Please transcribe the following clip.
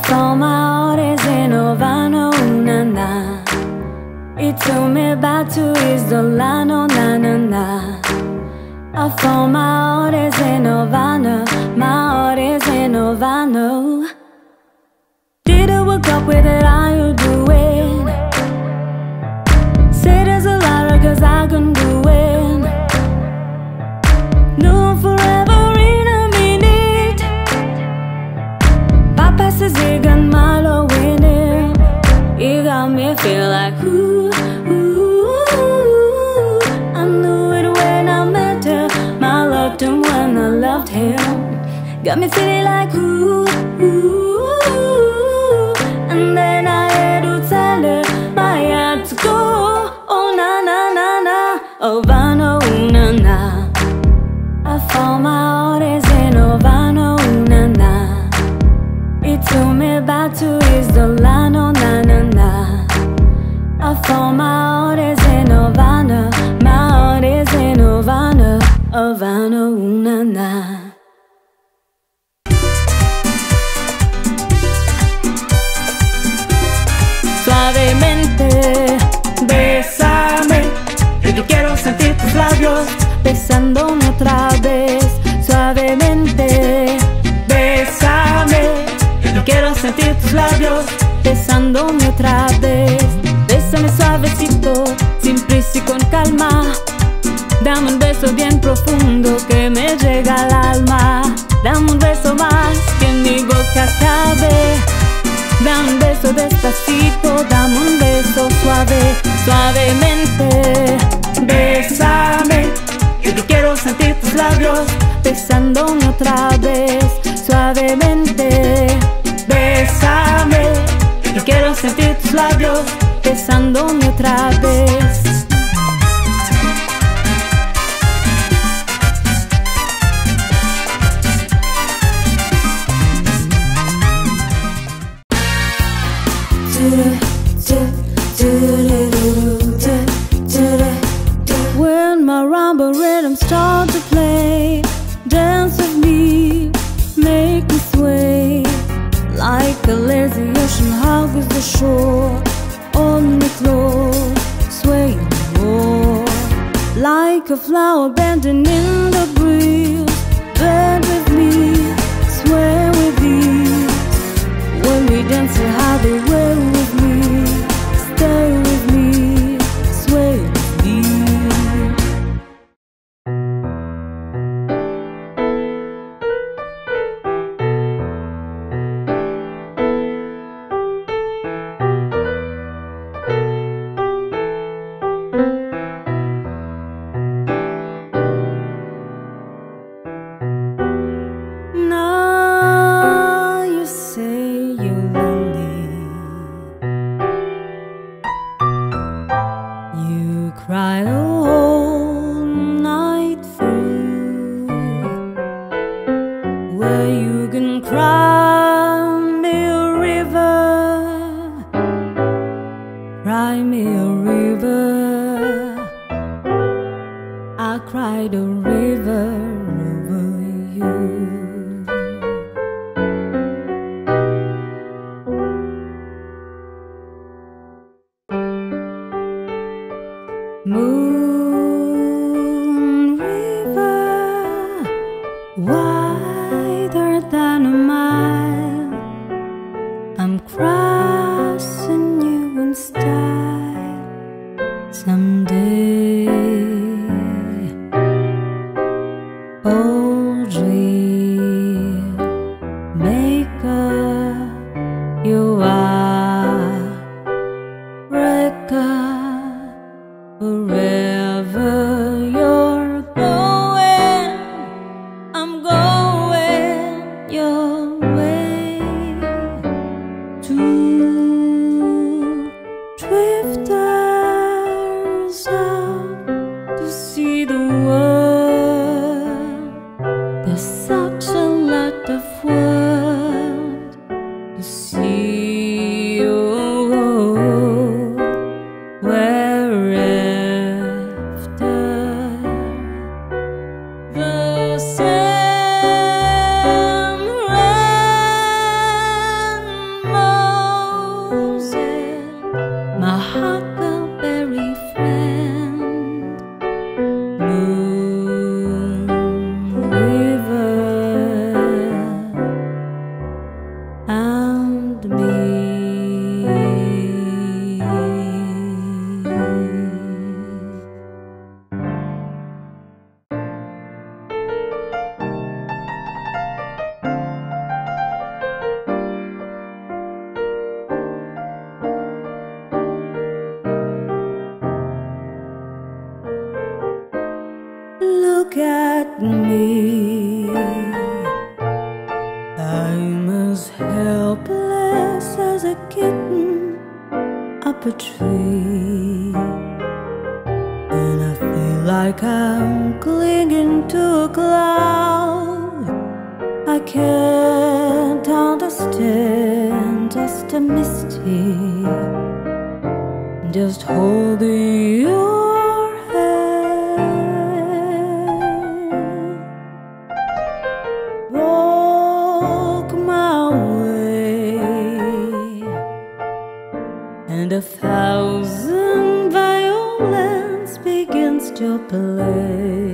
found my heart is in Havana, ooh, na na. It took me back to his Delano, na na na. I found my heart is in Havana, my heart is in Havana. Did I wake up with it? How you doing? Say there's a lot cause I can do it. No forever in a minute. Papa says he got my love in him. He got me feel like ooh, ooh. I knew it when I met him. I loved him when I loved him. Got me feeling like ooh, ooh. And then I had to tell her I had to go. Oh na na na na, Havana, ooh na na. I found my heart is in Havana, ooh na na. It took me back to his Delano, na na na. I found my heart is in Havana, my heart is in Havana, Havana, ooh na na. Suavemente, bésame, que yo quiero sentir tus labios besándome otra vez. Suavemente, bésame, que yo quiero sentir tus labios besándome otra vez. Bésame suavecito, sin prisa y con calma. Dame un beso bien profundo que me llega al alma. Dame un beso más que en mi boca cabe. Dame un beso despacito, dame un beso suave, suavemente. Bésame, que yo quiero sentir tus labios besándome otra vez. Suavemente, bésame, que yo quiero sentir tus labios besándome otra vez. When my rumba rhythms start to play, dance with me, make me sway. Like a lazy ocean hugs the shore, hold me close, sway more. Like a flower bending in the breeze, bend with me, sway with ease. When we dance, you have the way with me, stay with me, sway with me. Now you say you're lonely, you cry a whole night through. Well, you can cry me a river, cry me a river. I cried a river over you. Moon river, wider than a mile, I'm crossing you in style someday. Oh dream maker, you are breaker forever. huckleberry friend. Moon River and me. Look at me, I'm as helpless as a kitten up a tree, and I feel like I'm clinging to a cloud. I can't understand, just a mystery, just holding your hand. Walk my way, and 1,000 violins begins to play.